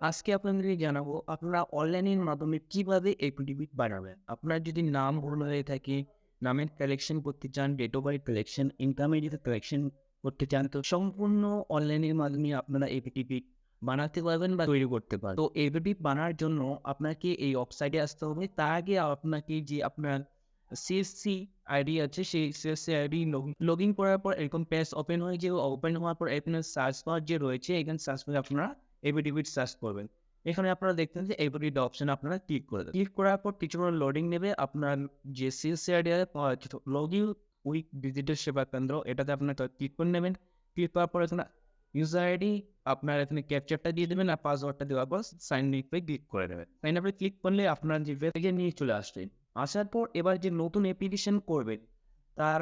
আজকে আপনাদেরকে জানাবো আপনারা অনলাইনের মাধ্যমে কিভাবে এফিডেভিট বানাবেন। আপনার যদি নাম ভুল হয়ে থাকে, নামের কালেকশন করতে চান, ডেট অফ বার্থ কালেকশন, ইনকামের যদি কালেকশন করতে চান, তো সম্পূর্ণ অনলাইনের মাধ্যমে আপনারা এফিডেভিট বানাতে পারবেন বা তৈরি করতে পারবেন। তো এফিডেভিট বানার জন্য আপনাকে এই ওয়েবসাইটে আসতে হবে। তার আগে আপনাকে যে আপনার সিএসসি আইডি আছে, সেই সিএসসি আইডি লগ ইন করার পর এরকম পেজ ওপেন হয়ে যাবে। ওপেন হওয়ার পর এখানে সার্চ বার যে রয়েছে, এখানে সার্চ বারে আপনারা এফিডেভিট সার্চ করবেন। এখানে আপনারা দেখতেন যে এফিডেভিট অপশন আপনারা ক্লিক করে দেবেন। ক্লিক করার পর কিছুক্ষণ লোডিং নেবে। আপনার যে CSC ID log in with digital সেবা কেন্দ্র, এটাতে আপনার ক্লিক করে নেবেন। ক্লিক করার পর এখানে ইউজার আইডি আপনার এখানে ক্যাপচারটা দিয়ে দেবেন আর পাসওয়ার্ডটা দেওয়ার পর সাইন আপে ক্লিক করে দেবেন। সাইন আপে ক্লিক করলে আপনার যে পেজে নিয়ে চলে আসবে। আসার পর এবার যে নতুন অ্যাপ্লিকেশন করবেন, তার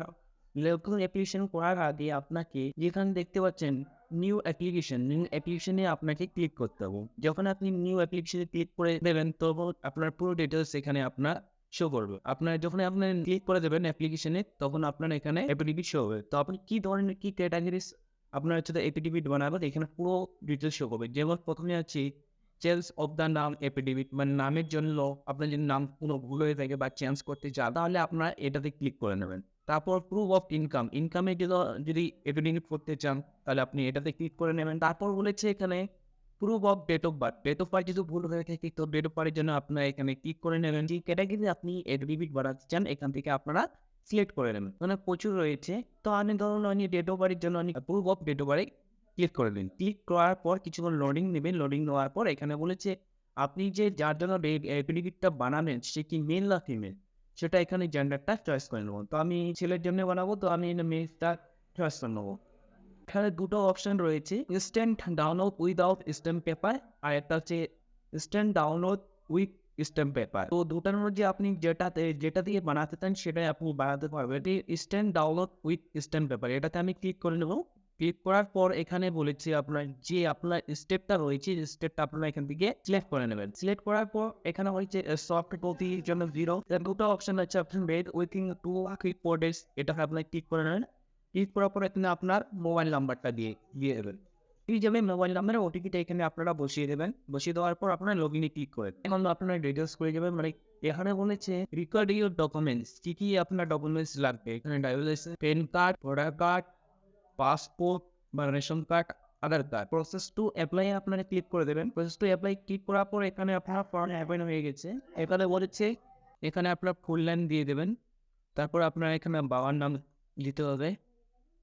নতুন অ্যাপ্লিকেশন করার আগে আপনাকে যেখানে দেখতে পাচ্ছেন নিউ অ্যাপ্লিকেশনে আপনাকে ক্লিক করতে হবে। যখন আপনি নিউ অ্যাপ্লিকেশনে ক্লিক করে দেবেন, তখন আপনার পুরো ডিটেলস এখানে আপনার শো করবে। আপনার যখন আপনি ক্লিক করে দেবেন অ্যাপ্লিকেশনে, তখন আপনার এখানে এফিডেভিট শো হবে। তো আপনি কি ধরনের কি ক্যাটাগরিজ আপনার হচ্ছে এফিডেভিট বানাবেন, এখানে পুরো ডিটেলস শো করবে। যেমন প্রথমে আছে চেঞ্জ অফ দ্য নাম এফিডেভিট, মানে নামের জন্য আপনার যদি নাম কোনো ভুল হয়ে থাকে বা চেঞ্জ করতে চান, তাহলে আপনার এটাতে ক্লিক করে নেবেন। তারপর প্রুফ অফ ইনকামে যদি এফিডেভিট করতে চান, তাহলে আপনি এটাতে ক্লিক করে নেবেন। তারপর বলেছে এখানে proof of date of birth যদি ভুল হয়ে থাকে, তো ডেট অফ বার্থের জন্য আপনার এখানে ক্লিক করে নেবেন। যে ক্যাটাগরি আপনি এফিডেভিট বানাতে চান, এখান থেকে আপনারা সিলেক্ট করে নেবেন। মানে প্রচুর রয়েছে। তো আমি ধরুন আমি ডেট অফ বার্থের জন্য আমি proof of date of birth click করে দিন। ক্লিক করার পর কিছুক্ষণ লোডিং নেবেন। লোডিং নেওয়ার পর এখানে বলেছে আপনি যে যার জন্য এফিডেভিটটা বানাবেন, সে কি মেল না ফিমেল, সেটা এখানে জেন্ডারটা চয়েস করে নেব। তো আমি ছেলের জন্য বানাবো, তো আমি মেলটা চয়েস করে নেবো। এখানে দুটো অপশন রয়েছে, instant download without stamp paper, আর একটা হচ্ছে instant download with stamp paper. তো দুটার মধ্যে আপনি যেটা দিয়ে বানাতে চান সেটাই আপনি বানাতে পারবেন। Instant download with stamp paper, এটাতে আমি ক্লিক করে নেব। ক্লিক করার পর এখানে বলেছি আপনার স্টেপটা রয়েছে, স্টেপটা আপনারা এখান থেকে সিলেক্ট করে নেবেন। সিলেক্ট করার পর এখানে হচ্ছে সফট কপির জন্য 0, দুটো অপশন আছে, অপশন বেড উইথিন 2 days, এটা আপনার ক্লিক করে নেবেন। ক্লিক করার পর এখানে আপনার মোবাইল নাম্বারটা দিয়ে দেবেন। এই যাবে মোবাইল নাম্বারের ওটিপিটা এখানে আপনারা বসিয়ে দেবেন। বসিয়ে দেওয়ার পর আপনারা লগ ইনে ক্লিক করেন। এখন আপনার ডিটেলস করে যাবেন। মানে এখানে বলেছে রিকোয়ার্ড ইউর ডকুমেন্টস, কি কি আপনার ডকুমেন্টস লাগবে। এখানে driving licence, PAN card, voter card, passport বা ration card, Aadhaar card. Process to apply আপনারা ক্লিক করে দেবেন। প্রসেস টু অ্যাপ্লাই ক্লিক করার পর এখানে আপনার ফর্ম অ্যাপয়েন্ট হয়ে গেছে। এখানে বলেছে এখানে আপনার ফুল নেম দিয়ে দেবেন। তারপর আপনার এখানে বাবার নাম দিতে হবে।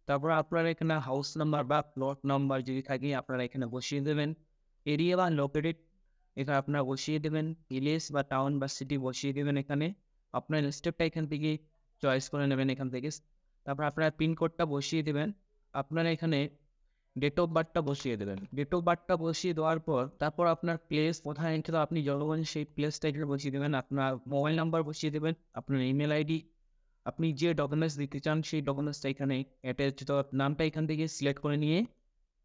তারপর আপনার এখানে হাউস নাম্বার বা প্লট নাম্বার যদি থাকে আপনারা এখানে বসিয়ে দেবেন। এরিয়া বা লোকেটেড এখানে আপনারা বসিয়ে দেবেন। ভিলেজ বা টাউন বা সিটি বসিয়ে দেবেন। এখানে আপনার স্টেপটা এখান থেকে চয়েস করে নেবেন এখান থেকে। তারপর আপনার পিনকোডটা বসিয়ে দেবেন। আপনারা এখানে ডেট অফ বার্থটা বসিয়ে দেবেন। ডেট অফ বার্থটা বসিয়ে দেওয়ার পর তারপর আপনার প্লেস কোথায় ছিল আপনি জন্মগ্রহণ, সেই প্লেসটা এখানে বসিয়ে দেবেন। আপনার মোবাইল নাম্বার বসিয়ে দেবেন। আপনার ইমেল আইডি, আপনি যে ডকুমেন্টস দিতে চান সেই ডকুমেন্টসটা এখানে অ্যাটাচ, তো নামটা এখান থেকে সিলেক্ট করে নিয়ে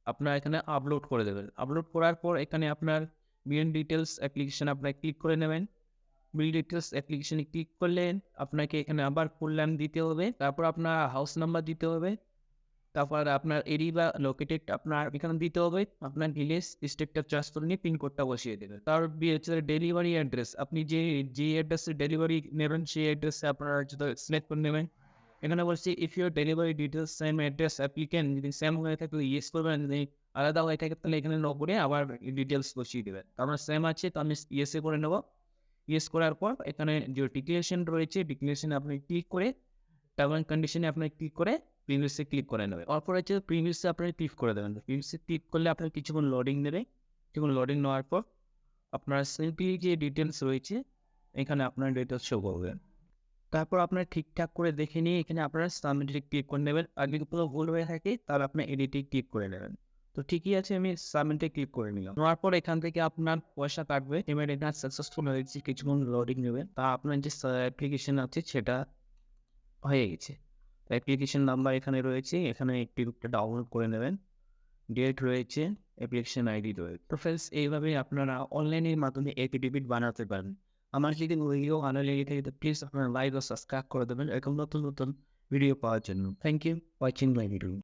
আপনার এখানে আপলোড করে দেবেন। আপলোড করার পর এখানে আপনার বিল ডিটেলস অ্যাপ্লিকেশন আপনার ক্লিক করে নেবেন। বিল ডিটেলস অ্যাপ্লিকেশনে ক্লিক করলে আপনাকে এখানে আবার ফুল নেম দিতে হবে। তারপর আপনার হাউস নাম্বার দিতে হবে। তারপর আপনার এরিয়া বা লোকেটেড আপনার এখানে দিতে হবে। আপনার ভিলেজ স্টেটটা চয়েস করে নিয়ে পিনকোডটা বসিয়ে দেবেন। তার হচ্ছে ডেলিভারি অ্যাড্রেস, আপনি যে অ্যাড্রেসে ডেলিভারি নেবেন সেই অ্যাড্রেসে আপনারা সিলেক্ট করে নেবেন। এখানে বলছি if your delivery details same address applicant, যদি সেম হয়ে থাকে ইয়েস করবেন, যদি আলাদা হয়ে থাকে তাহলে এখানে নো করে আবার ডিটেলস বসিয়ে দেবেন। তো আমার সেম আছে, তো আমি ইয়েসে করে নেব। ইয়েস করার পর এখানে যে ডিক্লারেশন রয়েছে, ডিক্লারেশনে আপনি ক্লিক করে টার্ম অ্যান্ড কন্ডিশনে আপনি ক্লিক করে প্রিভিয়াসে ক্লিক করে নেবেন। তারপর হচ্ছে প্রিভিয়াসে আপনি ক্লিক করে দেবেন। প্রিভিয়াসে ক্লিক করলে আপনার কিছুক্ষণ লোডিং নেবে। কিছুক্ষণ লোডিং নেওয়ার পর আপনার সিম্পলি যে ডিটেলস রয়েছে এখানে আপনার ডিটেলস শো করবে। তারপর আপনার ঠিকঠাক করে দেখে নিয়ে এখানে আপনারা সাবমিটে ক্লিক করে নেবেন। আর যদি কোনো ভুল হয়ে থাকে তাহলে আপনার এডিটে ক্লিক করে নেবেন। তো ঠিকই আছে, আমি সাবমিটে ক্লিক করে নিলাম। নেওয়ার পর এখান থেকে আপনার পয়সা কাটবে। পেমেন্ট এটা সাকসেসফুল হয়েছে, কিছুক্ষণ লোডিং নেবে। তা আপনার যে অ্যাপ্লিকেশন আছে সেটা হয়ে গেছে। অ্যাপ্লিকেশন নাম্বার এখানে রয়েছে, এখানে একটি ডাউনলোড করে নেবেন। ডেট রয়েছে, অ্যাপ্লিকেশন আইডি রয়েছে। তো ফ্রেন্ডস, এইভাবে আপনারা অনলাইনের মাধ্যমে এফিডেভিট বানাতে পারেন। আমার যদি ভিডিও ভালো লেগে থাকে তো প্লিজ আপনারা লাইক ও সাবস্ক্রাইব করে দেবেন এরকম নতুন নতুন ভিডিও পাওয়ার জন্য। Thank you watching my video.